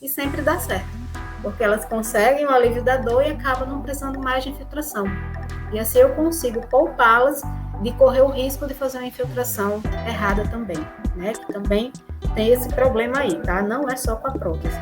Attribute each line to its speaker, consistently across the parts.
Speaker 1: e sempre dá certo, porque elas conseguem o alívio da dor e acabam não precisando mais de infiltração. E assim eu consigo poupá-las de correr o risco de fazer uma infiltração errada também, né? Que também tem esse problema aí, tá? Não é só com a prótese.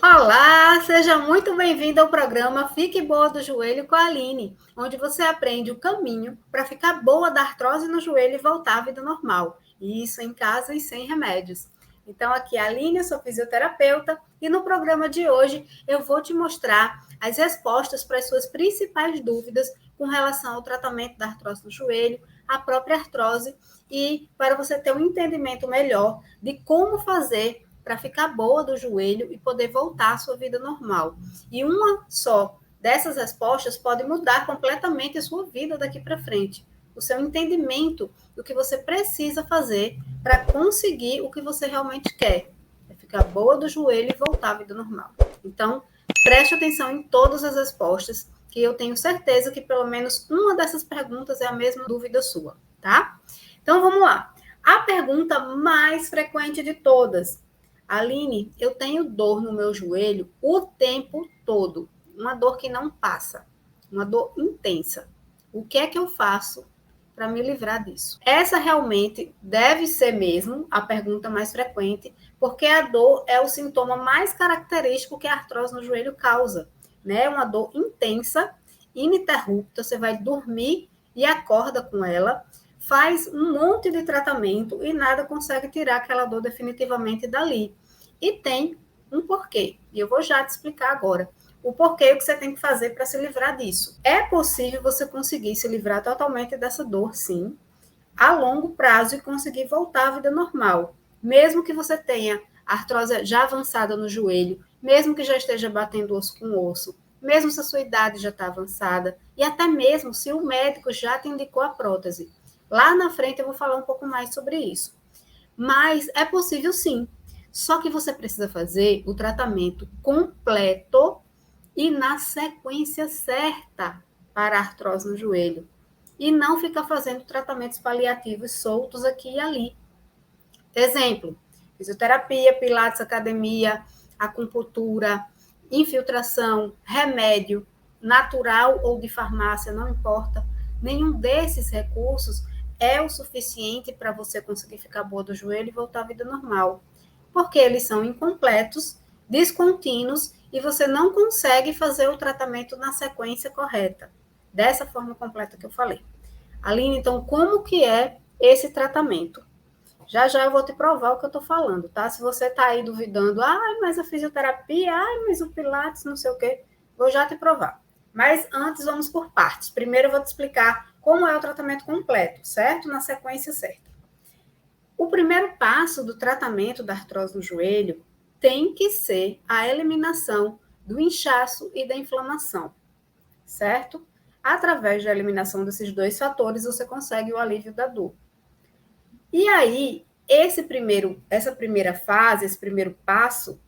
Speaker 1: Olá, seja muito bem-vindo ao programa Fique Boa do Joelho com a Aline, onde você aprende o caminho para ficar boa da artrose no joelho e voltar à vida normal. E isso em casa e sem remédios. Então, aqui é a Aline, eu sou fisioterapeuta, e no programa de hoje eu vou te mostrar as respostas para as suas principais dúvidas com relação ao tratamento da artrose no joelho, a própria artrose, e para você ter um entendimento melhor de como fazer para ficar boa do joelho e poder voltar à sua vida normal. E uma só dessas respostas pode mudar completamente a sua vida daqui para frente. O seu entendimento do que você precisa fazer para conseguir o que você realmente quer. É ficar boa do joelho e voltar à vida normal. Então, preste atenção em todas as respostas, que eu tenho certeza que pelo menos uma dessas perguntas é a mesma dúvida sua, tá? Então, vamos lá. A pergunta mais frequente de todas: Aline, eu tenho dor no meu joelho o tempo todo, uma dor que não passa, uma dor intensa. O que é que eu faço para me livrar disso? Essa realmente deve ser mesmo a pergunta mais frequente, porque a dor é o sintoma mais característico que a artrose no joelho causa, né? Uma dor intensa, ininterrupta, você vai dormir e acorda com ela, faz um monte de tratamento e nada consegue tirar aquela dor definitivamente dali. E tem um porquê. E eu vou já te explicar agora o porquê, o que você tem que fazer para se livrar disso. É possível você conseguir se livrar totalmente dessa dor, sim, a longo prazo e conseguir voltar à vida normal. Mesmo que você tenha artrose já avançada no joelho, mesmo que já esteja batendo osso com osso, mesmo se a sua idade já está avançada, e até mesmo se o médico já te indicou a prótese. Lá na frente eu vou falar um pouco mais sobre isso. Mas é possível sim. Só que você precisa fazer o tratamento completo e na sequência certa para a artrose no joelho. E não ficar fazendo tratamentos paliativos soltos aqui e ali. Exemplo: fisioterapia, pilates, academia, acupuntura, infiltração, remédio, natural ou de farmácia, não importa. Nenhum desses recursos é o suficiente para você conseguir ficar boa do joelho e voltar à vida normal, porque eles são incompletos, descontínuos e você não consegue fazer o tratamento na sequência correta, dessa forma completa que eu falei. Aline, então, como que é esse tratamento? Já já eu vou te provar o que eu estou falando, tá? Se você está aí duvidando, mas a fisioterapia, mas o pilates, não sei o quê, vou já te provar. Mas antes, vamos por partes. Primeiro eu vou te explicar como é o tratamento completo, certo? Na sequência certa. O primeiro passo do tratamento da artrose no joelho tem que ser a eliminação do inchaço e da inflamação, certo? Através da eliminação desses dois fatores, você consegue o alívio da dor. E aí, essa primeira fase, esse primeiro passo,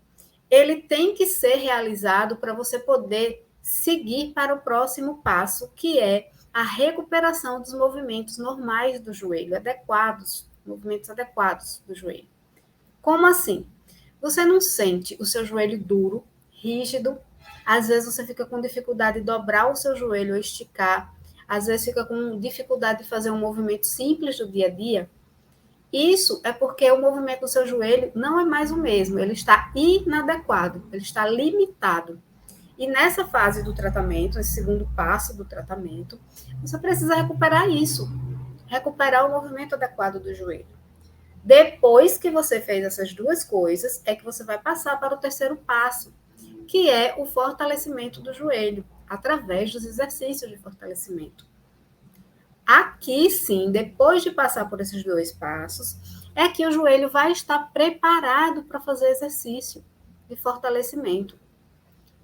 Speaker 1: ele tem que ser realizado para você poder seguir para o próximo passo, que é a recuperação dos movimentos normais do joelho, adequados, movimentos adequados do joelho. Como assim? Você não sente o seu joelho duro, rígido, às vezes você fica com dificuldade de dobrar o seu joelho ou esticar, às vezes fica com dificuldade de fazer um movimento simples do dia a dia. Isso é porque o movimento do seu joelho não é mais o mesmo, ele está inadequado, ele está limitado. E nessa fase do tratamento, esse segundo passo do tratamento, você precisa recuperar isso, recuperar o movimento adequado do joelho. Depois que você fez essas duas coisas, é que você vai passar para o terceiro passo, que é o fortalecimento do joelho, através dos exercícios de fortalecimento. Aqui sim, depois de passar por esses dois passos, é que o joelho vai estar preparado para fazer exercício de fortalecimento.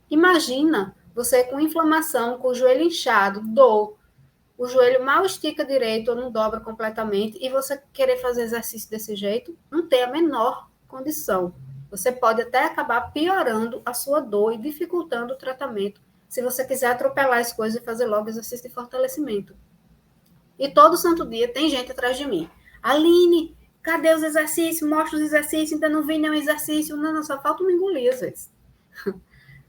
Speaker 1: Imagina você com inflamação, com o joelho inchado, dor, o joelho mal estica direito ou não dobra completamente e você querer fazer exercício desse jeito, não tem a menor condição. Você pode até acabar piorando a sua dor e dificultando o tratamento, se você quiser atropelar as coisas e fazer logo exercício de fortalecimento. E todo santo dia tem gente atrás de mim. Aline, Cadê os exercícios? Mostra os exercícios, ainda não vi nenhum exercício. Não, só falta me engolir às vezes.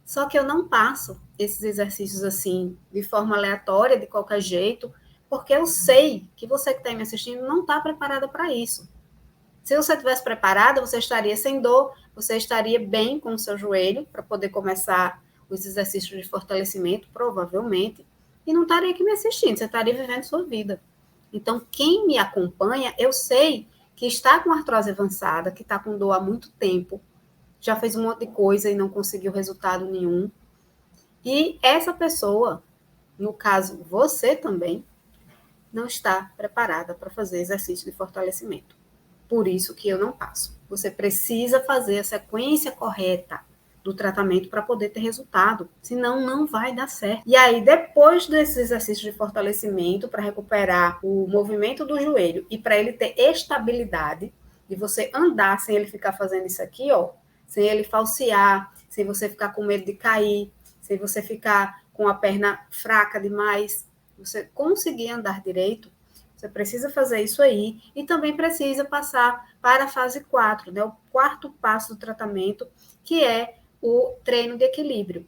Speaker 1: Só que eu não passo esses exercícios assim, de forma aleatória, de qualquer jeito, porque eu sei que você que está me assistindo não está preparada para isso. Se você tivesse preparada, você estaria sem dor, você estaria bem com o seu joelho para poder começar os exercícios de fortalecimento, provavelmente, e não estaria aqui me assistindo, você estaria vivendo sua vida. Então, quem me acompanha, eu sei que está com artrose avançada, que está com dor há muito tempo, já fez um monte de coisa e não conseguiu resultado nenhum. E essa pessoa, no caso você também, não está preparada para fazer exercício de fortalecimento. Por isso que eu não passo. Você precisa fazer a sequência correta do tratamento para poder ter resultado, senão não vai dar certo. E aí, depois desses exercícios de fortalecimento, para recuperar o movimento do joelho e para ele ter estabilidade, de você andar sem ele ficar fazendo isso aqui, ó, sem ele falsear, sem você ficar com medo de cair, sem você ficar com a perna fraca demais, você conseguir andar direito, você precisa fazer isso aí e também precisa passar para a fase 4, né? O quarto passo do tratamento, que é o treino de equilíbrio.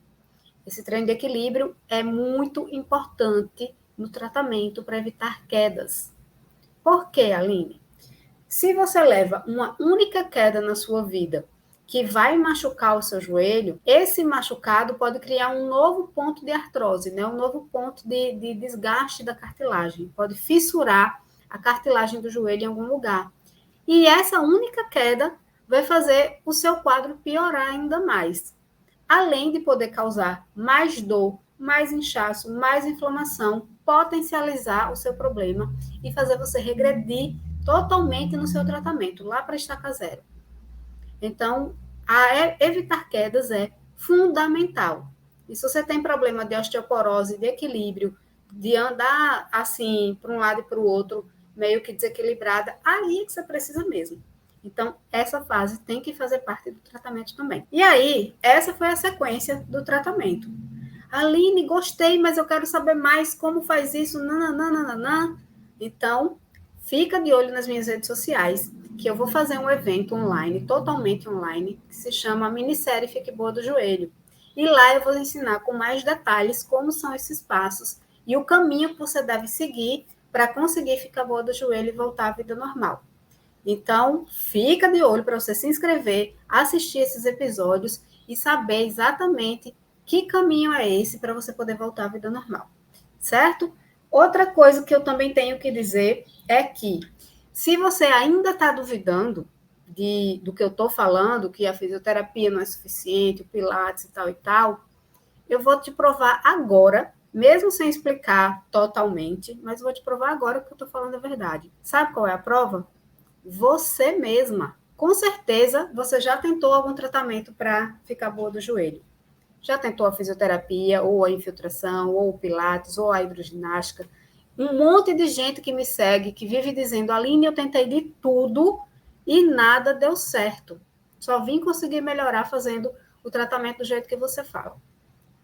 Speaker 1: Esse treino de equilíbrio é muito importante no tratamento para evitar quedas. Por quê, Aline? Se você leva uma única queda na sua vida que vai machucar o seu joelho, esse machucado pode criar um novo ponto de artrose, né? Um novo ponto de desgaste da cartilagem. Pode fissurar a cartilagem do joelho em algum lugar. E essa única queda vai fazer o seu quadro piorar ainda mais. Além de poder causar mais dor, mais inchaço, mais inflamação, potencializar o seu problema e fazer você regredir totalmente no seu tratamento, lá para estaca zero. Então, evitar quedas é fundamental. E se você tem problema de osteoporose, de equilíbrio, de andar assim, para um lado e para o outro, meio que desequilibrada, aí é que você precisa mesmo. Então, essa fase tem que fazer parte do tratamento também. E aí, essa foi a sequência do tratamento. Aline, gostei, mas eu quero saber mais como faz isso. Nananana. Então, fica de olho nas minhas redes sociais, que eu vou fazer um evento online, totalmente online, que se chama Minissérie Fique Boa do Joelho. E lá eu vou ensinar com mais detalhes como são esses passos e o caminho que você deve seguir para conseguir ficar boa do joelho e voltar à vida normal. Então, fica de olho para você se inscrever, assistir esses episódios e saber exatamente que caminho é esse para você poder voltar à vida normal, certo? Outra coisa que eu também tenho que dizer é que, se você ainda está duvidando do que eu estou falando, que a fisioterapia não é suficiente, o pilates e tal, eu vou te provar agora, mesmo sem explicar totalmente, mas vou te provar agora que eu estou falando a verdade. Sabe qual é a prova? Você mesma. Com certeza, você já tentou algum tratamento para ficar boa do joelho. Já tentou a fisioterapia, ou a infiltração, ou o pilates, ou a hidroginástica. Um monte de gente que me segue, que vive dizendo, Aline, eu tentei de tudo e nada deu certo. Só vim conseguir melhorar fazendo o tratamento do jeito que você fala.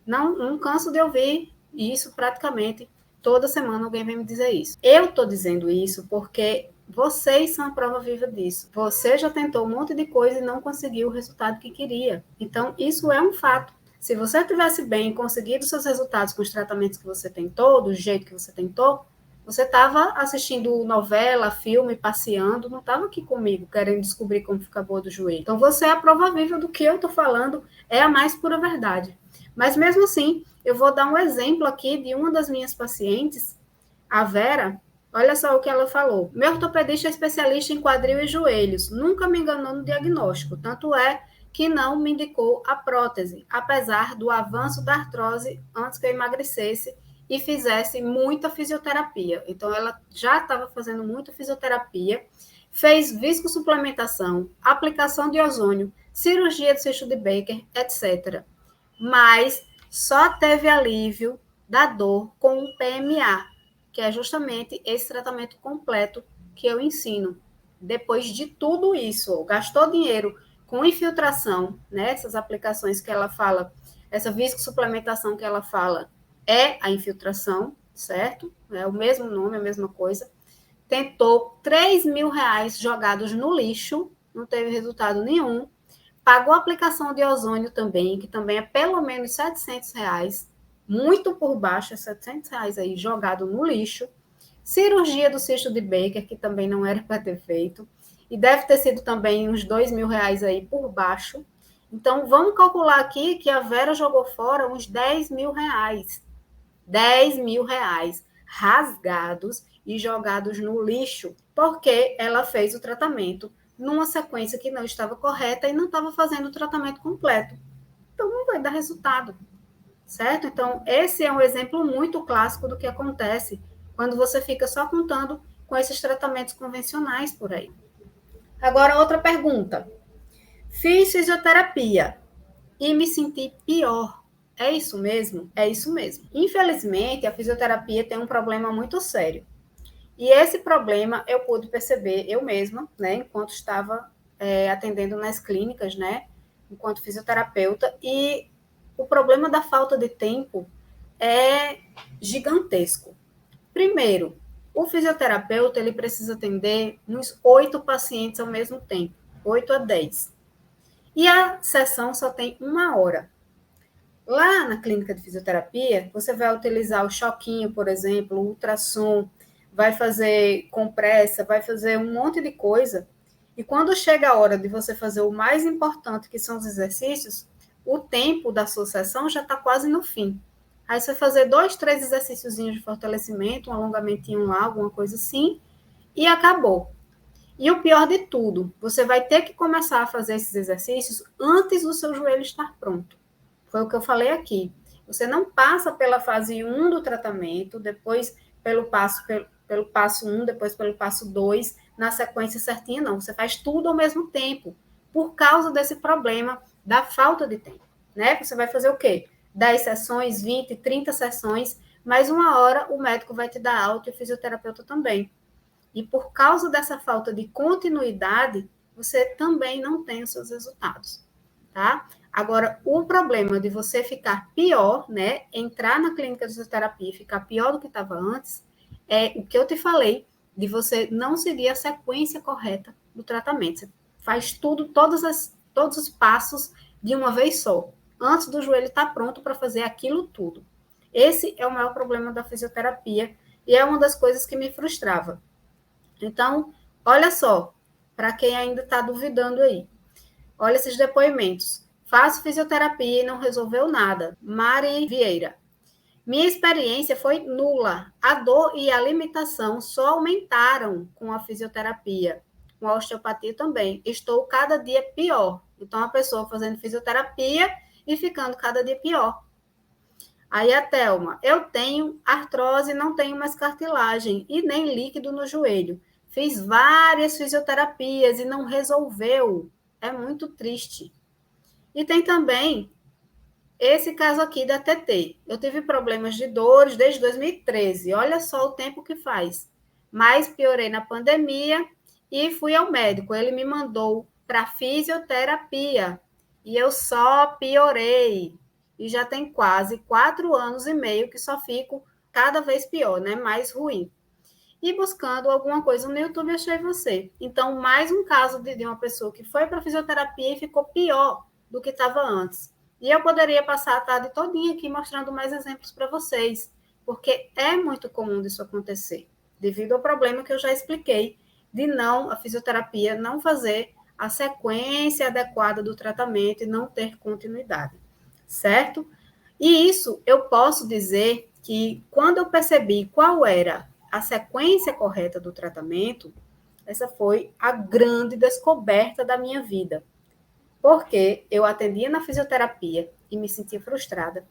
Speaker 1: Não canso de ouvir isso praticamente toda semana alguém vem me dizer isso. Eu estou dizendo isso porque vocês são a prova viva disso. Você já tentou um monte de coisa e não conseguiu o resultado que queria. Então, isso é um fato. Se você estivesse bem e conseguido seus resultados com os tratamentos que você tentou, do jeito que você tentou, você estava assistindo novela, filme, passeando, não estava aqui comigo querendo descobrir como ficar boa do joelho. Então, você é a prova viva do que eu estou falando, é a mais pura verdade. Mas mesmo assim, eu vou dar um exemplo aqui de uma das minhas pacientes, a Vera. Olha só o que ela falou. Meu ortopedista é especialista em quadril e joelhos. Nunca me enganou no diagnóstico. Tanto é que não me indicou a prótese, apesar do avanço da artrose antes que eu emagrecesse e fizesse muita fisioterapia. Então, ela já estava fazendo muita fisioterapia, fez viscosuplementação, aplicação de ozônio, cirurgia de cisto de Baker, etc. Mas só teve alívio da dor com o PMA, que é justamente esse tratamento completo que eu ensino. Depois de tudo isso, gastou dinheiro com infiltração, né? Essas aplicações que ela fala, essa viscosuplementação que ela fala, é a infiltração, certo? É o mesmo nome, a mesma coisa. tentou 3 mil reais jogados no lixo, não teve resultado nenhum. Pagou a aplicação de ozônio também, que também é pelo menos 700 reais, muito por baixo, é 700 reais aí jogado no lixo. Cirurgia do cisto de Baker, que também não era para ter feito, e deve ter sido também uns 2 mil reais aí por baixo. Então, vamos calcular aqui que a Vera jogou fora uns 10 mil reais. 10 mil reais rasgados e jogados no lixo, porque ela fez o tratamento numa sequência que não estava correta e não estava fazendo o tratamento completo. Então, não vai dar resultado, certo? Então, esse é um exemplo muito clássico do que acontece quando você fica só contando com esses tratamentos convencionais por aí. Agora, outra pergunta. Fiz fisioterapia e me senti pior. É isso mesmo? É isso mesmo. Infelizmente, a fisioterapia tem um problema muito sério. E esse problema eu pude perceber eu mesma, né, enquanto estava atendendo nas clínicas, né, enquanto fisioterapeuta, e o problema da falta de tempo é gigantesco. Primeiro, o fisioterapeuta ele precisa atender uns 8 pacientes ao mesmo tempo, 8 a 10. E a sessão só tem 1 hora. Lá na clínica de fisioterapia, você vai utilizar o choquinho, por exemplo, o ultrassom, vai fazer compressa, vai fazer um monte de coisa. E quando chega a hora de você fazer o mais importante, que são os exercícios, o tempo da sua sessão já está quase no fim. Aí você vai fazer 2, 3 exercícios de fortalecimento, um alongamentinho lá, alguma coisa assim, e acabou. E o pior de tudo, você vai ter que começar a fazer esses exercícios antes do seu joelho estar pronto. Foi o que eu falei aqui. Você não passa pela fase 1 do tratamento, depois pelo passo 1, depois pelo passo 2, na sequência certinha, não. Você faz tudo ao mesmo tempo, por causa desse problema da falta de tempo, né? Você vai fazer o quê? 10 sessões, 20, 30 sessões, mais 1 hora o médico vai te dar alta e o fisioterapeuta também. E por causa dessa falta de continuidade, você também não tem os seus resultados, tá? Agora, o problema de você ficar pior, né, entrar na clínica de fisioterapia e ficar pior do que estava antes, é o que eu te falei, de você não seguir a sequência correta do tratamento. Você faz tudo, todos os passos de uma vez só, antes do joelho estar pronto para fazer aquilo tudo. Esse é o maior problema da fisioterapia e é uma das coisas que me frustrava. Então, olha só, para quem ainda está duvidando aí, olha esses depoimentos. Faço fisioterapia e não resolveu nada. Mari Vieira. Minha experiência foi nula. A dor e a limitação só aumentaram com a fisioterapia. Com a osteopatia também. Estou cada dia pior. Então, a pessoa fazendo fisioterapia e ficando cada dia pior. Aí a Thelma. Eu tenho artrose, não tenho mais cartilagem e nem líquido no joelho. Fiz várias fisioterapias e não resolveu. É muito triste. E tem também esse caso aqui da TT. Eu tive problemas de dores desde 2013. Olha só o tempo que faz. Mas piorei na pandemia e fui ao médico. Ele me mandou para fisioterapia. E eu só piorei. E já tem quase 4 anos e meio que só fico cada vez pior, né? Mais ruim. E buscando alguma coisa no YouTube, achei você. Então, mais um caso de uma pessoa que foi para fisioterapia e ficou pior do que estava antes. E eu poderia passar a tarde todinha aqui mostrando mais exemplos para vocês, porque é muito comum disso acontecer, devido ao problema que eu já expliquei, de a fisioterapia não fazer a sequência adequada do tratamento e não ter continuidade, certo? E isso eu posso dizer que quando eu percebi qual era a sequência correta do tratamento, essa foi a grande descoberta da minha vida. Porque eu atendia na fisioterapia e me sentia frustrada.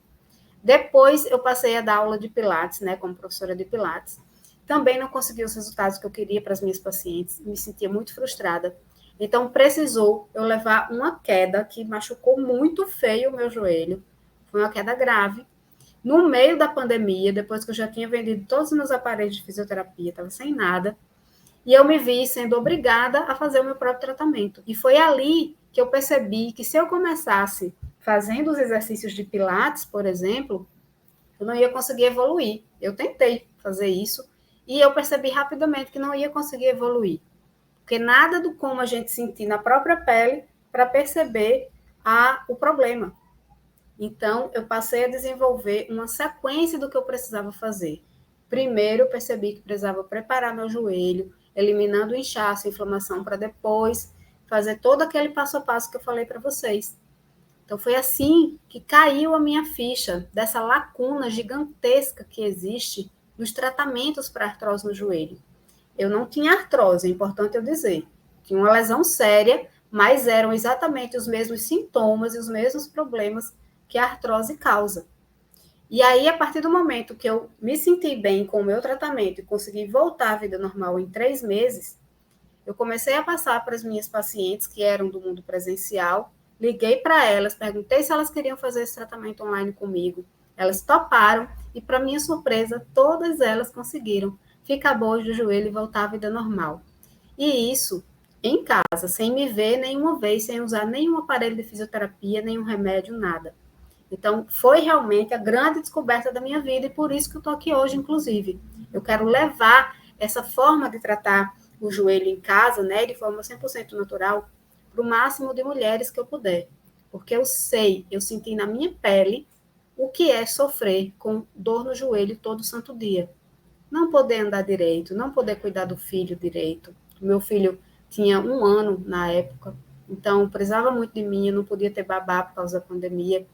Speaker 1: Depois eu passei a dar aula de Pilates, né, como professora de Pilates. Também não consegui os resultados que eu queria para as minhas pacientes, me sentia muito frustrada. Então precisou eu levar uma queda que machucou muito feio o meu joelho. Foi uma queda grave. No meio da pandemia, depois que eu já tinha vendido todos os meus aparelhos de fisioterapia, estava sem nada, e eu me vi sendo obrigada a fazer o meu próprio tratamento. E foi ali que eu percebi que se eu começasse fazendo os exercícios de Pilates, por exemplo, eu não ia conseguir evoluir. Eu tentei fazer isso E eu percebi rapidamente que não ia conseguir evoluir. Porque nada do como a gente sentir na própria pele para perceber o problema. Então, eu passei a desenvolver uma sequência do que eu precisava fazer. Primeiro, eu percebi que precisava preparar meu joelho, eliminando o inchaço, a inflamação, para depois fazer todo aquele passo a passo que eu falei para vocês. Então, foi assim que caiu a minha ficha dessa lacuna gigantesca que existe nos tratamentos para artrose no joelho. Eu não tinha artrose, é importante eu dizer. Tinha uma lesão séria, mas eram exatamente os mesmos sintomas e os mesmos problemas que a artrose causa. E aí, a partir do momento que eu me senti bem com o meu tratamento e consegui voltar à vida normal em 3 meses, eu comecei a passar para as minhas pacientes que eram do mundo presencial, liguei para elas, perguntei se elas queriam fazer esse tratamento online comigo. Elas toparam e, para minha surpresa, todas elas conseguiram ficar boas do joelho e voltar à vida normal. E isso em casa, sem me ver nenhuma vez, sem usar nenhum aparelho de fisioterapia, nenhum remédio, nada. Então, foi realmente a grande descoberta da minha vida e por isso que eu estou aqui hoje, inclusive. Eu quero levar essa forma de tratar o joelho em casa, né, de forma 100% natural, para o máximo de mulheres que eu puder. Porque eu sei, eu senti na minha pele o que é sofrer com dor no joelho todo santo dia. Não poder andar direito, não poder cuidar do filho direito. Meu filho tinha 1 ano na época, então precisava muito de mim, eu não podia ter babá por causa da pandemia.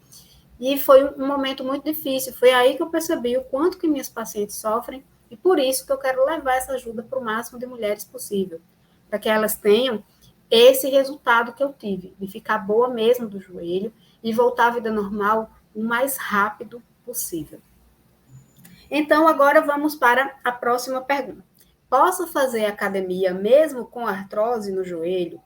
Speaker 1: E foi um momento muito difícil. Foi aí que eu percebi o quanto que minhas pacientes sofrem e por isso que eu quero levar essa ajuda para o máximo de mulheres possível, para que elas tenham esse resultado que eu tive, de ficar boa mesmo do joelho e voltar à vida normal o mais rápido possível. Então, agora vamos para a próxima pergunta. Posso fazer academia mesmo com artrose no joelho?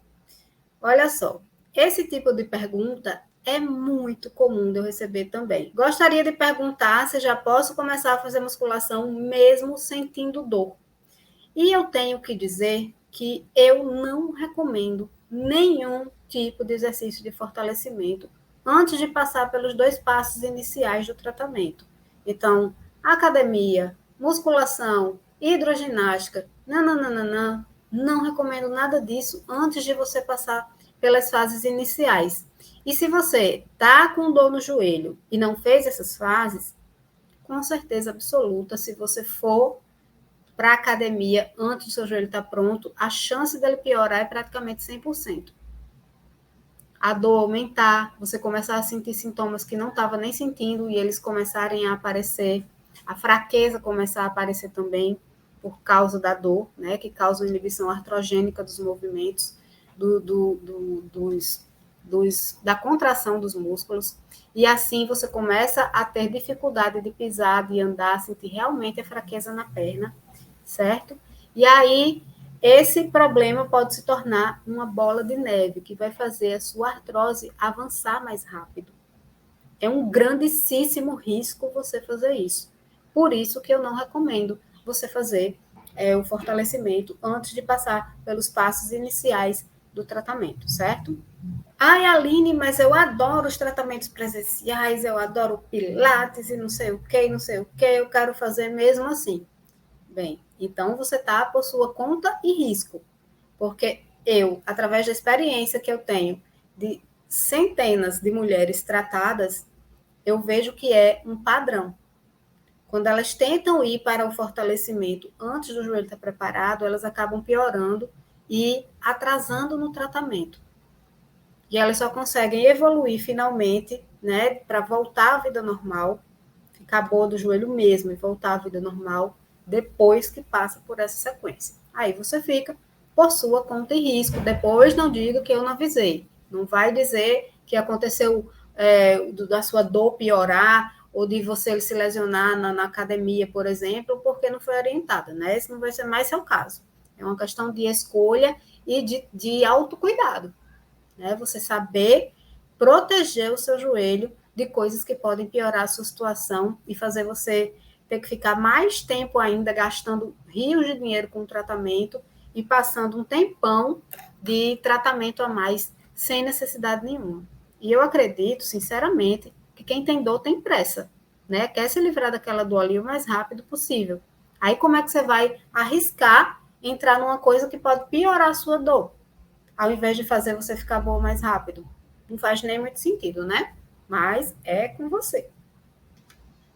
Speaker 1: Olha só, esse tipo de pergunta é muito comum de eu receber também. Gostaria de perguntar se já posso começar a fazer musculação mesmo sentindo dor. E eu tenho que dizer que eu não recomendo nenhum tipo de exercício de fortalecimento antes de passar pelos 2 passos iniciais do tratamento. Então, academia, musculação, hidroginástica, não recomendo nada disso antes de você passar pelas fases iniciais. E se você está com dor no joelho e não fez essas fases, com certeza absoluta, se você for para a academia antes do seu joelho estar pronto, a chance dele piorar é praticamente 100%. A dor aumentar, você começar a sentir sintomas que não estava nem sentindo e eles começarem a aparecer, a fraqueza começar a aparecer também por causa da dor, né, que causa inibição artrogênica dos movimentos, da contração dos músculos, e assim você começa a ter dificuldade de pisar, de andar, sentir realmente a fraqueza na perna, certo? E aí, esse problema pode se tornar uma bola de neve, que vai fazer a sua artrose avançar mais rápido. É um grandíssimo risco você fazer isso. Por isso que eu não recomendo você fazer o fortalecimento antes de passar pelos passos iniciais do tratamento, certo? Ai, Aline, mas eu adoro os tratamentos presenciais, eu adoro pilates e não sei o que, não sei o que, eu quero fazer mesmo assim. Bem, então você está por sua conta e risco, porque eu, através da experiência que eu tenho de centenas de mulheres tratadas, eu vejo que é um padrão. Quando elas tentam ir para o fortalecimento antes do joelho estar preparado, elas acabam piorando e atrasando no tratamento. E elas só conseguem evoluir finalmente, né, para voltar à vida normal, ficar boa do joelho mesmo e voltar à vida normal depois que passa por essa sequência. Aí você fica por sua conta e risco. Depois não diga que eu não avisei. Não vai dizer que aconteceu da sua dor piorar ou de você se lesionar na academia, por exemplo, porque não foi orientada, né? Esse não vai ser mais seu caso. É uma questão de escolha e de autocuidado, né? Você saber proteger o seu joelho de coisas que podem piorar a sua situação e fazer você ter que ficar mais tempo ainda gastando rios de dinheiro com o tratamento e passando um tempão de tratamento a mais sem necessidade nenhuma. E eu acredito, sinceramente, que quem tem dor tem pressa, né? Quer se livrar daquela dor ali o mais rápido possível. Aí como é que você vai arriscar entrar numa coisa que pode piorar a sua dor, ao invés de fazer você ficar boa mais rápido? Não faz nem muito sentido, né? Mas é com você.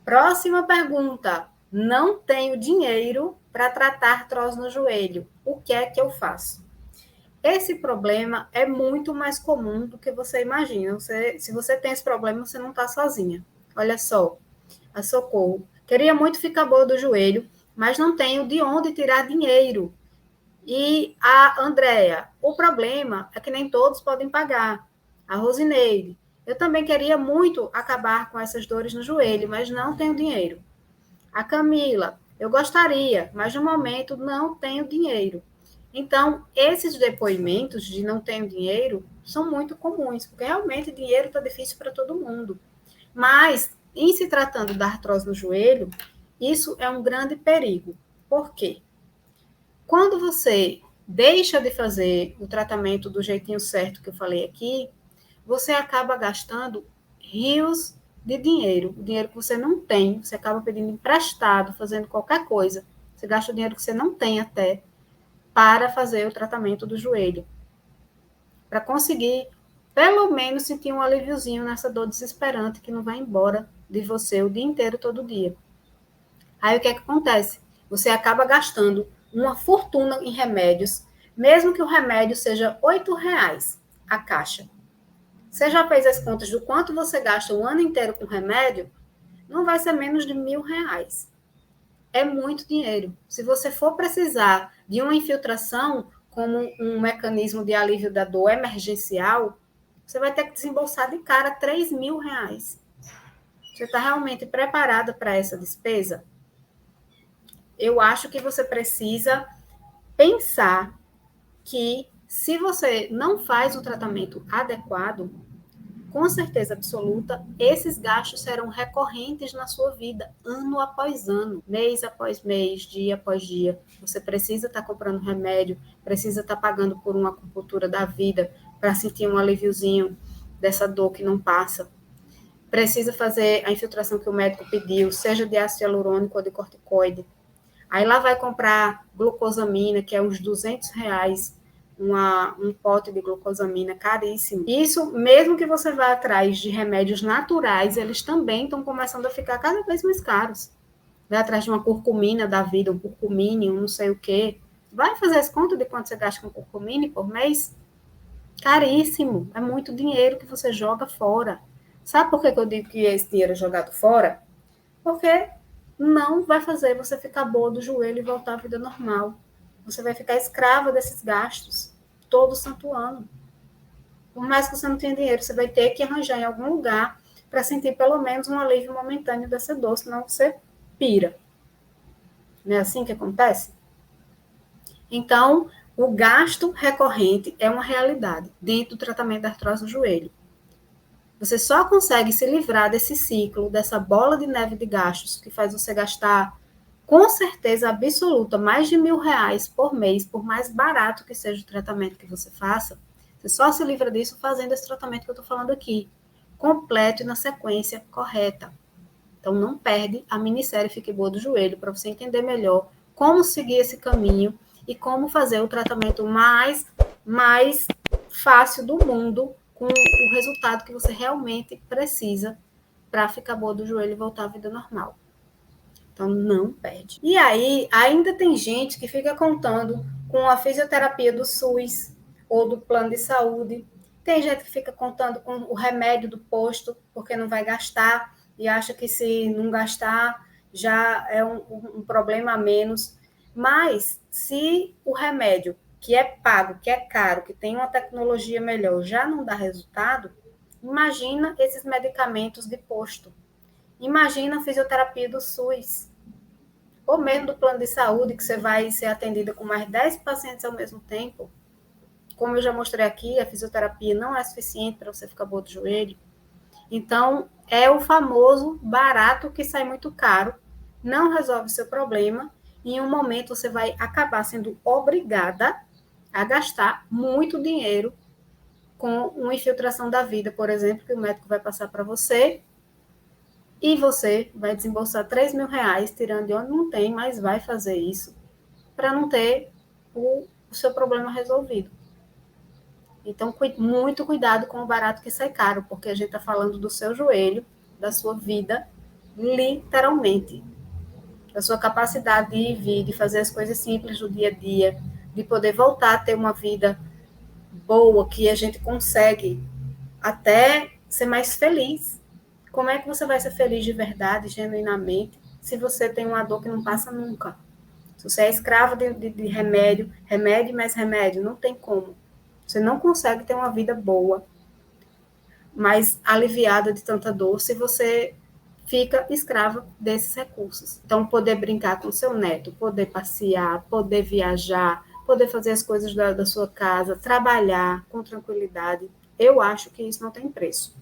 Speaker 1: Próxima pergunta. Não tenho dinheiro para tratar artrose no joelho. O que é que eu faço? Esse problema é muito mais comum do que você imagina. Se você tem esse problema, você não está sozinha. Olha só, a Socorro. Queria muito ficar boa do joelho, mas não tenho de onde tirar dinheiro. E a Andréia, o problema é que nem todos podem pagar. A Rosineide, eu também queria muito acabar com essas dores no joelho, mas não tenho dinheiro. A Camila, eu gostaria, mas no momento não tenho dinheiro. Então, esses depoimentos de não tenho dinheiro são muito comuns, porque realmente dinheiro está difícil para todo mundo. Mas, em se tratando da artrose no joelho, isso é um grande perigo. Por quê? Quando você deixa de fazer o tratamento do jeitinho certo que eu falei aqui, você acaba gastando rios de dinheiro. O dinheiro que você não tem, você acaba pedindo emprestado, fazendo qualquer coisa. Você gasta o dinheiro que você não tem até para fazer o tratamento do joelho. Para conseguir, pelo menos, sentir um alíviozinho nessa dor desesperante que não vai embora de você o dia inteiro, todo dia. Aí o que é que acontece? Você acaba gastando uma fortuna em remédios, mesmo que o remédio seja R$ 8 a caixa. Você já fez as contas do quanto você gasta o ano inteiro com remédio? Não vai ser menos de R$ 1.000. É muito dinheiro. Se você for precisar de uma infiltração como um mecanismo de alívio da dor emergencial, você vai ter que desembolsar de cara R$ 3.000. Você está realmente preparada para essa despesa? Eu acho que você precisa pensar que se você não faz o tratamento adequado, com certeza absoluta, esses gastos serão recorrentes na sua vida, ano após ano, mês após mês, dia após dia. Você precisa estar comprando remédio, precisa estar pagando por uma acupuntura da vida para sentir um alíviozinho dessa dor que não passa. Precisa fazer a infiltração que o médico pediu, seja de ácido hialurônico ou de corticoide. Aí lá vai comprar glucosamina, que é uns R$ 200, um pote de glucosamina caríssimo. Isso, mesmo que você vá atrás de remédios naturais, eles também estão começando a ficar cada vez mais caros. Vai atrás de uma curcumina da vida, um curcumine, um não sei o quê. Vai fazer as contas de quanto você gasta com curcumine por mês? Caríssimo. É muito dinheiro que você joga fora. Sabe por que eu digo que esse dinheiro é jogado fora? Porque não vai fazer você ficar boa do joelho e voltar à vida normal. Você vai ficar escrava desses gastos todo santo ano. Por mais que você não tenha dinheiro, você vai ter que arranjar em algum lugar para sentir pelo menos um alívio momentâneo dessa dor, senão você pira. Não é assim que acontece? Então, o gasto recorrente é uma realidade dentro do tratamento da artrose no joelho. Você só consegue se livrar desse ciclo, dessa bola de neve de gastos que faz você gastar, com certeza absoluta, mais de R$ 1.000 por mês, por mais barato que seja o tratamento que você faça. Você só se livra disso fazendo esse tratamento que eu estou falando aqui, completo e na sequência correta. Então, não perde a minissérie Fique Boa do Joelho, para você entender melhor como seguir esse caminho e como fazer o tratamento mais fácil do mundo, com o resultado que você realmente precisa para ficar boa do joelho e voltar à vida normal. Então, não perde. E aí, ainda tem gente que fica contando com a fisioterapia do SUS ou do plano de saúde. Tem gente que fica contando com o remédio do posto, porque não vai gastar e acha que se não gastar já é um problema a menos. Mas, se o remédio que é pago, que é caro, que tem uma tecnologia melhor, já não dá resultado, imagina esses medicamentos de posto. Imagina a fisioterapia do SUS, ou mesmo do plano de saúde, que você vai ser atendida com mais 10 pacientes ao mesmo tempo. Como eu já mostrei aqui, a fisioterapia não é suficiente para você ficar boa do joelho. Então, é o famoso barato que sai muito caro, não resolve o seu problema, e em um momento você vai acabar sendo obrigada a gastar muito dinheiro com uma infiltração da vida, por exemplo, que o médico vai passar para você, E você vai desembolsar R$ 3.000, tirando de onde não tem, mas vai fazer isso, para não ter o seu problema resolvido. Então, muito cuidado com o barato que sai caro, porque a gente está falando do seu joelho, da sua vida, literalmente. Da sua capacidade de ir e vir, de fazer as coisas simples do dia a dia, de poder voltar a ter uma vida boa, que a gente consegue até ser mais feliz. Como é que você vai ser feliz de verdade, genuinamente, se você tem uma dor que não passa nunca? Se você é escravo de remédio, remédio mais remédio, não tem como. Você não consegue ter uma vida boa, mais aliviada de tanta dor, se você fica escrava desses recursos. Então, poder brincar com seu neto, poder passear, poder viajar, poder fazer as coisas da sua casa, trabalhar com tranquilidade, eu acho que isso não tem preço.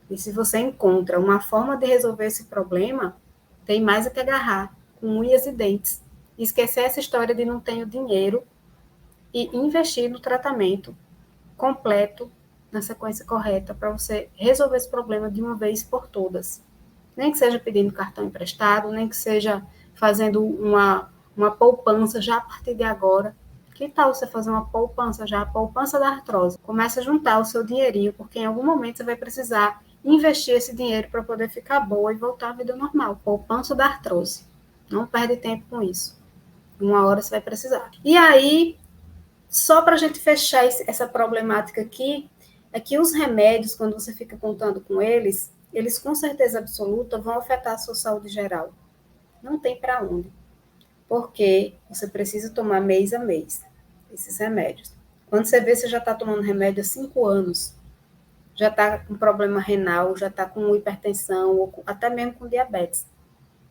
Speaker 1: E se você encontra uma forma de resolver esse problema, tem mais o que agarrar, com unhas e dentes. E esquecer essa história de não tenho dinheiro e investir no tratamento completo, na sequência correta, para você resolver esse problema de uma vez por todas. Nem que seja pedindo cartão emprestado, nem que seja fazendo uma poupança já a partir de agora. Que tal você fazer uma poupança já, a poupança da artrose? Começa a juntar o seu dinheirinho, porque em algum momento você vai precisar investir esse dinheiro para poder ficar boa e voltar à vida normal. Poupança da artrose. Não perde tempo com isso. Uma hora você vai precisar. E aí, só para a gente fechar essa problemática aqui, é que os remédios, quando você fica contando com eles, eles com certeza absoluta vão afetar a sua saúde geral. Não tem para onde. Porque você precisa tomar mês a mês esses remédios. Quando você vê, você já está tomando remédio há 5 anos, já está com problema renal, já está com hipertensão, ou até mesmo com diabetes.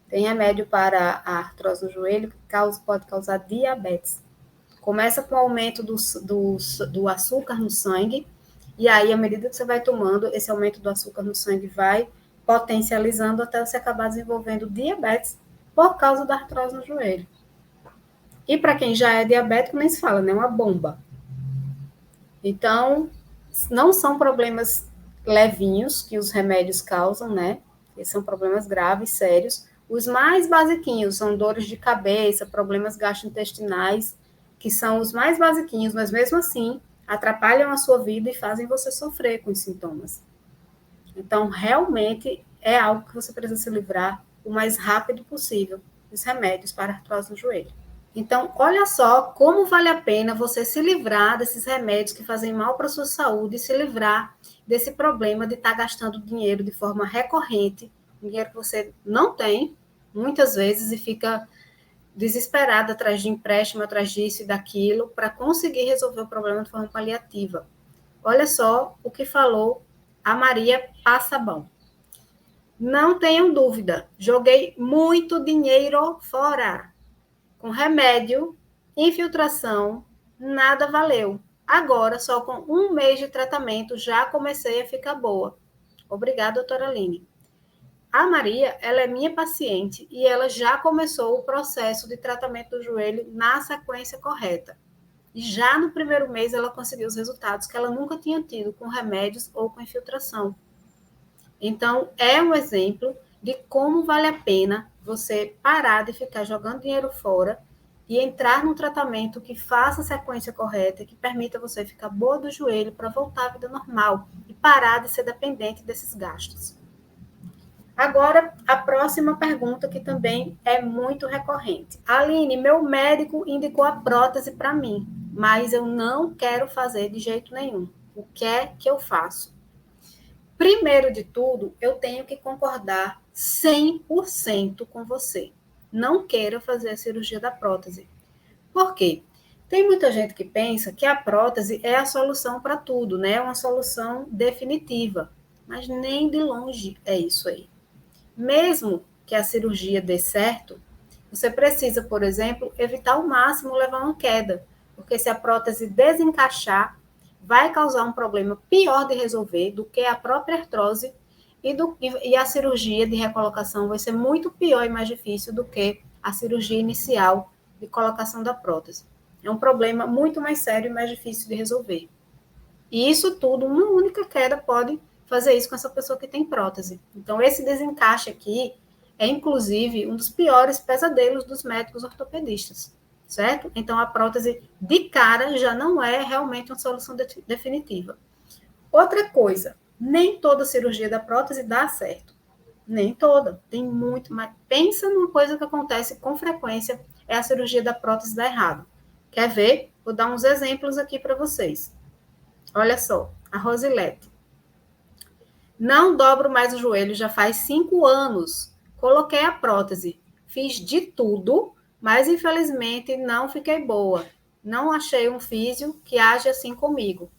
Speaker 1: Tem remédio para a artrose no joelho que pode causar diabetes. Começa com o aumento do açúcar no sangue, e aí, à medida que você vai tomando, esse aumento do açúcar no sangue vai potencializando até você acabar desenvolvendo diabetes por causa da artrose no joelho. E para quem já é diabético, nem se fala, né? Uma bomba. Então, não são problemas levinhos que os remédios causam, né? Esses são problemas graves, sérios. Os mais basiquinhos são dores de cabeça, problemas gastrointestinais, que são os mais basiquinhos, mas mesmo assim atrapalham a sua vida e fazem você sofrer com os sintomas. Então, realmente é algo que você precisa se livrar o mais rápido possível, os remédios para artrose no joelho. Então, olha só como vale a pena você se livrar desses remédios que fazem mal para a sua saúde e se livrar desse problema de estar gastando dinheiro de forma recorrente, dinheiro que você não tem, muitas vezes, e fica desesperada atrás de empréstimo, atrás disso e daquilo, para conseguir resolver o problema de forma paliativa. Olha só o que falou a Maria Passabão. Não tenham dúvida, joguei muito dinheiro fora. Com remédio, infiltração, nada valeu. Agora, só com 1 mês de tratamento, já comecei a ficar boa. Obrigada, doutora Aline. A Maria, ela é minha paciente e ela já começou o processo de tratamento do joelho na sequência correta. E já no primeiro mês ela conseguiu os resultados que ela nunca tinha tido com remédios ou com infiltração. Então, é um exemplo de como vale a pena você parar de ficar jogando dinheiro fora e entrar num tratamento que faça a sequência correta, que permita você ficar boa do joelho para voltar à vida normal e parar de ser dependente desses gastos. Agora, a próxima pergunta, que também é muito recorrente. Aline, meu médico indicou a prótese para mim, mas eu não quero fazer de jeito nenhum. O que é que eu faço? Primeiro de tudo, eu tenho que concordar 100% com você. Não queira fazer a cirurgia da prótese. Por quê? Tem muita gente que pensa que a prótese é a solução para tudo, né? É uma solução definitiva. Mas nem de longe é isso aí. Mesmo que a cirurgia dê certo, você precisa, por exemplo, evitar ao máximo levar uma queda, porque se a prótese desencaixar, vai causar um problema pior de resolver do que a própria artrose e a cirurgia de recolocação vai ser muito pior e mais difícil do que a cirurgia inicial de colocação da prótese. É um problema muito mais sério e mais difícil de resolver. E isso tudo, uma única queda pode fazer isso com essa pessoa que tem prótese. Então, esse desencaixe aqui é, inclusive, um dos piores pesadelos dos médicos ortopedistas, certo? Então, a prótese de cara já não é realmente uma solução definitiva. Outra coisa, nem toda cirurgia da prótese dá certo. Nem toda, tem muito, mas pensa numa coisa que acontece com frequência, é a cirurgia da prótese dar errado. Quer ver? Vou dar uns exemplos aqui para vocês. Olha só, a Rosilete. Não dobro mais o joelho já faz 5 anos. Coloquei a prótese. Fiz de tudo, mas infelizmente não fiquei boa. Não achei um físio que age assim comigo.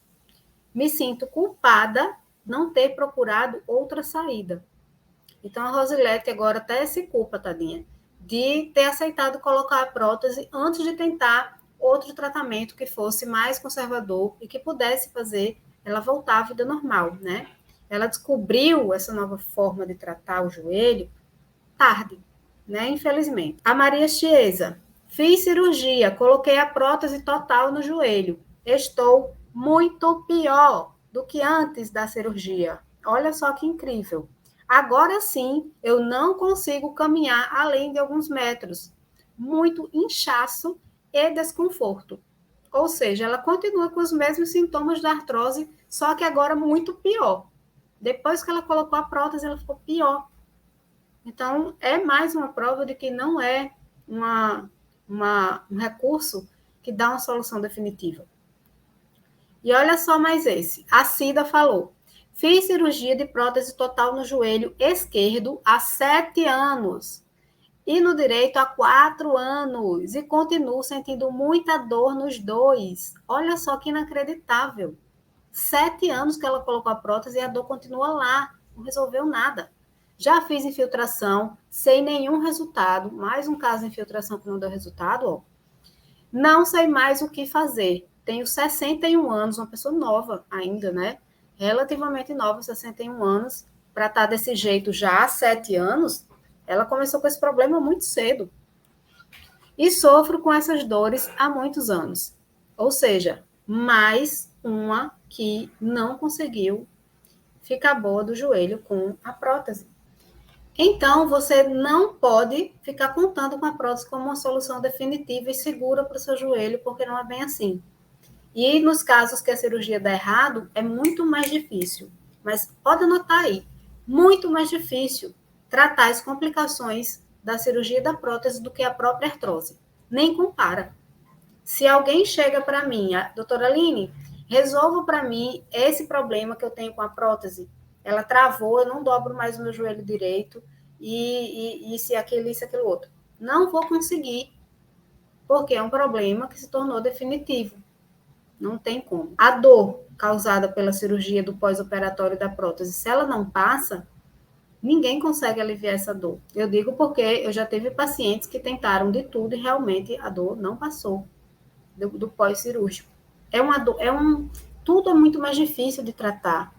Speaker 1: Me sinto culpada não ter procurado outra saída. Então a Rosilete agora até se culpa, tadinha, de ter aceitado colocar a prótese antes de tentar outro tratamento que fosse mais conservador e que pudesse fazer ela voltar à vida normal, né? Ela descobriu essa nova forma de tratar o joelho tarde, né? Infelizmente. A Maria Chiesa. Fiz cirurgia, coloquei a prótese total no joelho. Estou muito pior do que antes da cirurgia. Olha só que incrível. Agora sim, eu não consigo caminhar além de alguns metros. Muito inchaço e desconforto. Ou seja, ela continua com os mesmos sintomas da artrose, só que agora muito pior. Depois que ela colocou a prótese, ela ficou pior. Então, é mais uma prova de que não é um recurso que dá uma solução definitiva. E olha só mais esse. A Cida falou: fiz cirurgia de prótese total no joelho esquerdo há 7 anos e no direito há 4 anos e continuo sentindo muita dor nos dois. Olha só que inacreditável. 7 anos que ela colocou a prótese e a dor continua lá, não resolveu nada. Já fiz infiltração, sem nenhum resultado. Mais um caso de infiltração que não deu resultado, ó. Não sei mais o que fazer. Tenho 61 anos, uma pessoa nova ainda, né? Relativamente nova, 61 anos. Para estar desse jeito já há 7 anos, ela começou com esse problema muito cedo. E sofro com essas dores há muitos anos. Ou seja, mais uma que não conseguiu ficar boa do joelho com a prótese. Então, você não pode ficar contando com a prótese como uma solução definitiva e segura para o seu joelho, porque não é bem assim. E nos casos que a cirurgia dá errado, é muito mais difícil. Mas pode anotar aí, muito mais difícil tratar as complicações da cirurgia da prótese do que a própria artrose. Nem compara. Se alguém chega para mim, doutora Aline, resolva para mim esse problema que eu tenho com a prótese. Ela travou, eu não dobro mais o meu joelho direito, e isso, aquilo, outro. Não vou conseguir, porque é um problema que se tornou definitivo. Não tem como. A dor causada pela cirurgia do pós-operatório da prótese, se ela não passa, ninguém consegue aliviar essa dor. Eu digo porque eu já tive pacientes que tentaram de tudo e realmente a dor não passou do pós-cirúrgico. Tudo é muito mais difícil de tratar.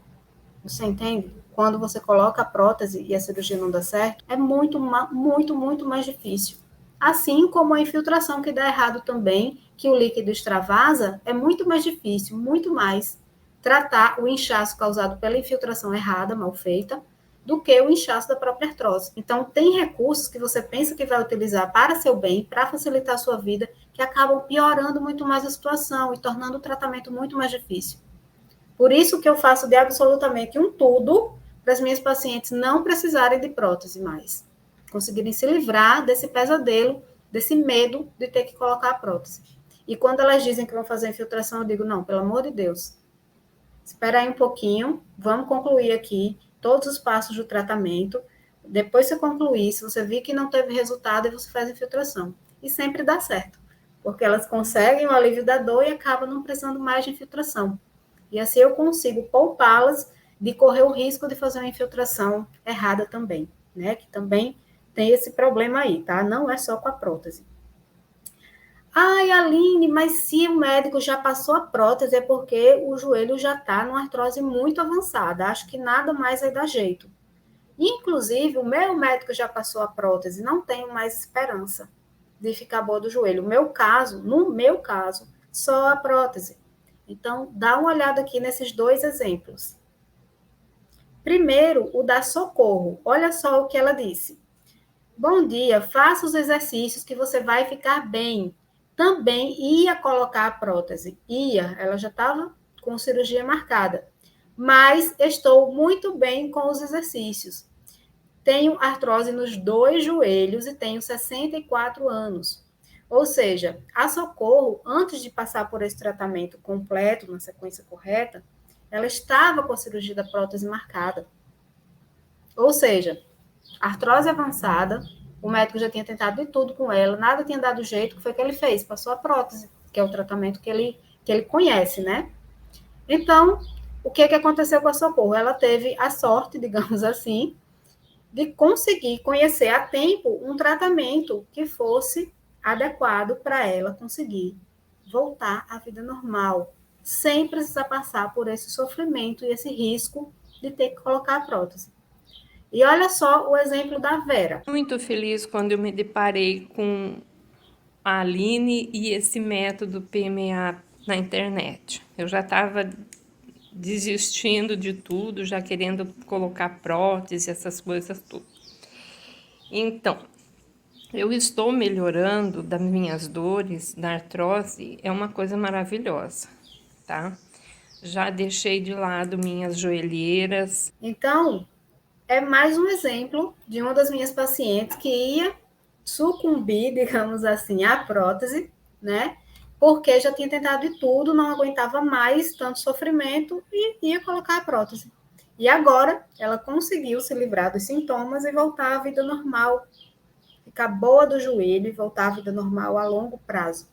Speaker 1: Você entende? Quando você coloca a prótese e a cirurgia não dá certo, é muito, muito, muito mais difícil. Assim como a infiltração que dá errado também, que o líquido extravasa, é muito mais difícil, muito mais, tratar o inchaço causado pela infiltração errada, mal feita, do que o inchaço da própria artrose. Então, tem recursos que você pensa que vai utilizar para seu bem, para facilitar a sua vida, que acabam piorando muito mais a situação e tornando o tratamento muito mais difícil. Por isso que eu faço de absolutamente um tudo para as minhas pacientes não precisarem de prótese mais. Conseguirem se livrar desse pesadelo, desse medo de ter que colocar a prótese. E quando elas dizem que vão fazer infiltração, eu digo, não, pelo amor de Deus, espera aí um pouquinho, vamos concluir aqui todos os passos do tratamento. Depois que você concluir, se você vir que não teve resultado, você faz infiltração. E sempre dá certo, porque elas conseguem o alívio da dor e acabam não precisando mais de infiltração. E assim eu consigo poupá-las de correr o risco de fazer uma infiltração errada também, né? Que também tem esse problema aí, tá? Não é só com a prótese. Ai, Aline, mas se o médico já passou a prótese é porque o joelho já está numa artrose muito avançada. Acho que nada mais vai dar jeito. Inclusive, o meu médico já passou a prótese, não tenho mais esperança de ficar boa do joelho. No meu caso, só a prótese. Então, dá uma olhada aqui nesses dois exemplos. Primeiro, o da Socorro. Olha só o que ela disse. Bom dia, faça os exercícios que você vai ficar bem. Também ia colocar a prótese. Ela já estava com cirurgia marcada. Mas estou muito bem com os exercícios. Tenho artrose nos 2 joelhos e tenho 64 anos. Ou seja, a Socorro, antes de passar por esse tratamento completo, na sequência correta, ela estava com a cirurgia da prótese marcada. Ou seja, artrose avançada, o médico já tinha tentado de tudo com ela, nada tinha dado jeito, o que foi que ele fez? Passou a prótese, que é o tratamento que ele conhece, né? Então, o que aconteceu com a Socorro? Ela teve a sorte, digamos assim, de conseguir conhecer a tempo um tratamento que fosse adequado para ela conseguir voltar à vida normal, sem precisar passar por esse sofrimento e esse risco de ter que colocar a prótese. E olha só o exemplo da Vera.
Speaker 2: Muito feliz quando eu me deparei com a Aline e esse método PMA na internet. Eu já estava desistindo de tudo, já querendo colocar prótese, essas coisas tudo. Então, eu estou melhorando das minhas dores, da artrose, é uma coisa maravilhosa, tá? Já deixei de lado minhas joelheiras.
Speaker 1: Então, é mais um exemplo de uma das minhas pacientes que ia sucumbir, digamos assim, à prótese, né? Porque já tinha tentado de tudo, não aguentava mais tanto sofrimento e ia colocar a prótese. E agora ela conseguiu se livrar dos sintomas e voltar à vida normal, ficar boa do joelho e voltar à vida normal a longo prazo.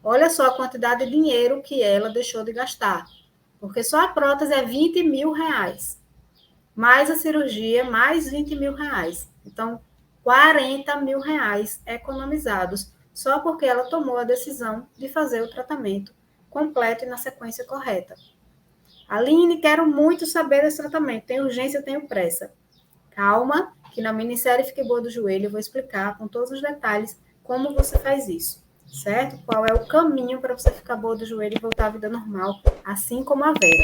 Speaker 1: Olha só a quantidade de dinheiro que ela deixou de gastar, porque só a prótese é 20 mil reais, mais a cirurgia, mais 20 mil reais. Então, 40 mil reais economizados, só porque ela tomou a decisão de fazer o tratamento completo e na sequência correta. Aline, quero muito saber desse tratamento. Tem urgência, tenho pressa. Calma, que na minissérie Fique Boa do Joelho eu vou explicar com todos os detalhes como você faz isso, certo? Qual é o caminho para você ficar boa do joelho e voltar à vida normal, assim como a Vera.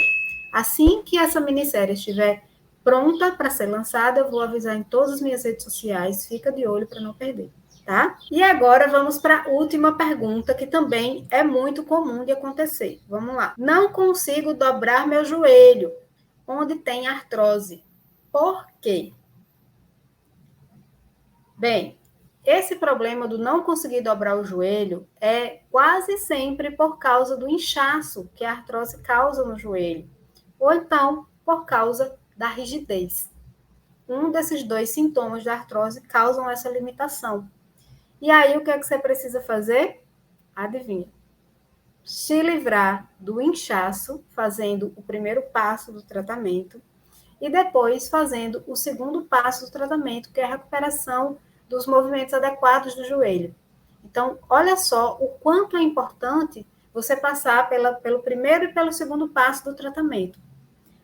Speaker 1: Assim que essa minissérie estiver pronta para ser lançada, eu vou avisar em todas as minhas redes sociais, fica de olho para não perder, tá? E agora vamos para a última pergunta, que também é muito comum de acontecer. Vamos lá. Não consigo dobrar meu joelho, onde tem artrose. Por quê? Bem, esse problema do não conseguir dobrar o joelho é quase sempre por causa do inchaço que a artrose causa no joelho, ou então por causa da rigidez. Um desses 2 sintomas da artrose causam essa limitação. E aí, o que é que você precisa fazer? Adivinha? Se livrar do inchaço, fazendo o primeiro passo do tratamento, e depois fazendo o segundo passo do tratamento, que é a recuperação dos movimentos adequados do joelho. Então, olha só o quanto é importante você passar pelo primeiro e pelo segundo passo do tratamento.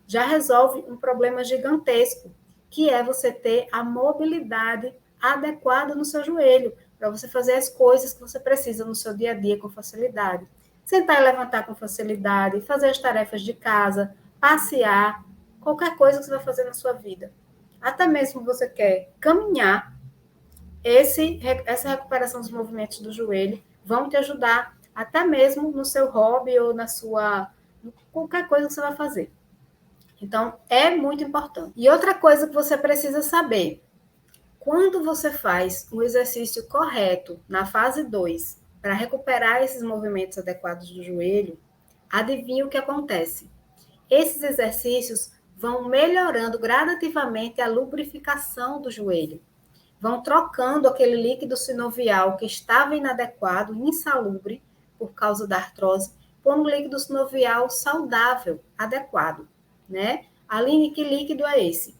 Speaker 1: Já resolve um problema gigantesco, que é você ter a mobilidade adequada no seu joelho, para você fazer as coisas que você precisa no seu dia a dia com facilidade. Sentar e levantar com facilidade, fazer as tarefas de casa, passear, qualquer coisa que você vai fazer na sua vida. Até mesmo você quer caminhar, essa recuperação dos movimentos do joelho vão te ajudar até mesmo no seu hobby ou qualquer coisa que você vai fazer. Então, é muito importante. E outra coisa que você precisa saber, quando você faz o exercício correto na fase 2 para recuperar esses movimentos adequados do joelho, adivinha o que acontece? Esses exercícios vão melhorando gradativamente a lubrificação do joelho. Vão trocando aquele líquido sinovial que estava inadequado, insalubre, por causa da artrose, por um líquido sinovial saudável, adequado, né? Aline, que líquido é esse?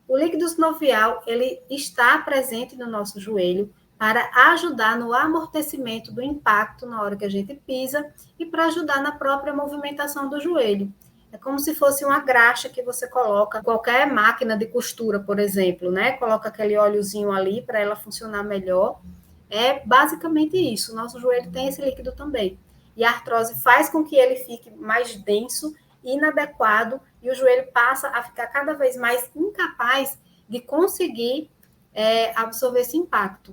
Speaker 1: O líquido sinovial, ele está presente no nosso joelho para ajudar no amortecimento do impacto na hora que a gente pisa e para ajudar na própria movimentação do joelho. É como se fosse uma graxa que você coloca em qualquer máquina de costura, por exemplo, né? Coloca aquele óleozinho ali para ela funcionar melhor. É basicamente isso. O nosso joelho tem esse líquido também. E a artrose faz com que ele fique mais denso, inadequado e o joelho passa a ficar cada vez mais incapaz de conseguir absorver esse impacto.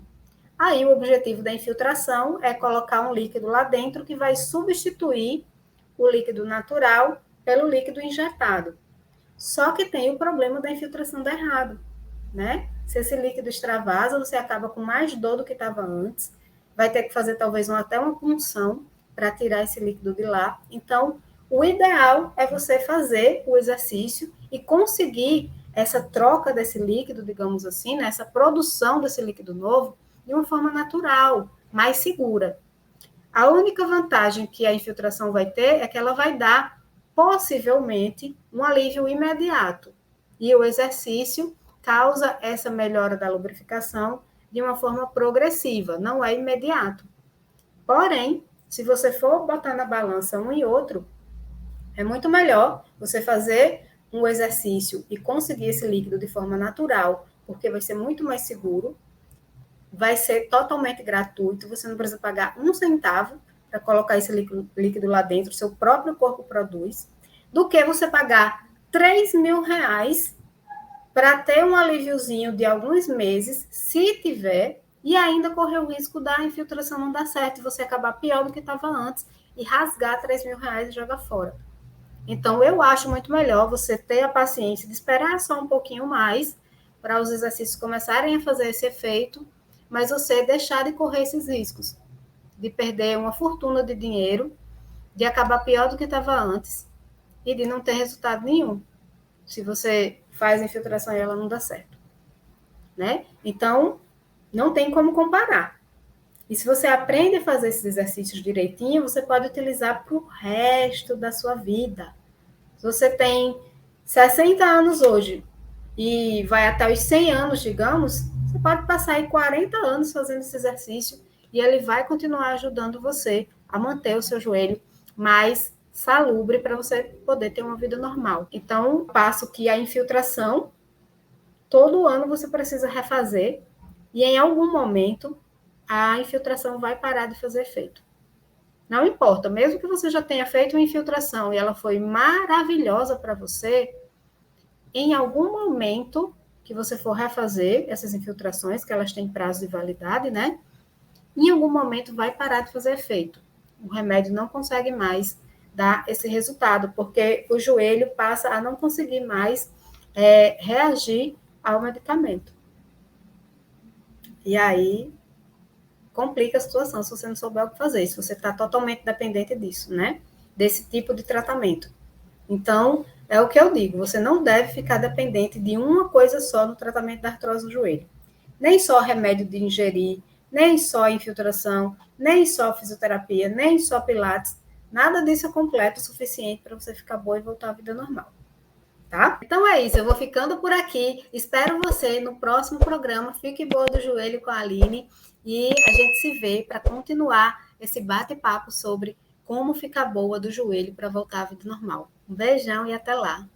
Speaker 1: Aí o objetivo da infiltração é colocar um líquido lá dentro que vai substituir o líquido natural pelo líquido injetado. Só que tem o problema da infiltração dar errado, né? Se esse líquido extravasa, você acaba com mais dor do que estava antes, vai ter que fazer talvez até uma punção para tirar esse líquido de lá. Então, o ideal é você fazer o exercício e conseguir essa troca desse líquido, digamos assim, né? Essa produção desse líquido novo de uma forma natural, mais segura. A única vantagem que a infiltração vai ter é que ela vai dar, possivelmente, um alívio imediato. E o exercício causa essa melhora da lubrificação de uma forma progressiva, não é imediato. Porém, se você for botar na balança um e outro, é muito melhor você fazer um exercício e conseguir esse líquido de forma natural, porque vai ser muito mais seguro, vai ser totalmente gratuito, você não precisa pagar um centavo para colocar esse líquido lá dentro, o seu próprio corpo produz, do que você pagar R$3.000 para ter um alíviozinho de alguns meses, se tiver, e ainda correr o risco da infiltração não dar certo, e você acabar pior do que estava antes, e rasgar R$3.000 e jogar fora. Então, eu acho muito melhor você ter a paciência de esperar só um pouquinho mais, para os exercícios começarem a fazer esse efeito, mas você deixar de correr esses riscos, de perder uma fortuna de dinheiro, de acabar pior do que estava antes, e de não ter resultado nenhum, se você faz a infiltração e ela não dá certo, né? Então, não tem como comparar. E se você aprende a fazer esses exercícios direitinho, você pode utilizar para o resto da sua vida. Se você tem 60 anos hoje e vai até os 100 anos, digamos, você pode passar aí 40 anos fazendo esse exercício e ele vai continuar ajudando você a manter o seu joelho mais salubre para você poder ter uma vida normal. Então, passo que a infiltração, todo ano você precisa refazer e em algum momento a infiltração vai parar de fazer efeito. Não importa, mesmo que você já tenha feito uma infiltração e ela foi maravilhosa para você, em algum momento que você for refazer essas infiltrações, que elas têm prazo de validade, né? Em algum momento vai parar de fazer efeito. O remédio não consegue mais dar esse resultado, porque o joelho passa a não conseguir mais reagir ao medicamento. E aí complica a situação se você não souber o que fazer, se você está totalmente dependente disso, né? Desse tipo de tratamento. Então, é o que eu digo, você não deve ficar dependente de uma coisa só no tratamento da artrose do joelho. Nem só remédio de ingerir, nem só infiltração, nem só fisioterapia, nem só pilates. Nada disso é completo o suficiente para você ficar boa e voltar à vida normal. Tá? Então é isso, eu vou ficando por aqui. Espero você no próximo programa. Fique boa do joelho com a Aline. E a gente se vê para continuar esse bate-papo sobre como ficar boa do joelho para voltar à vida normal. Um beijão e até lá.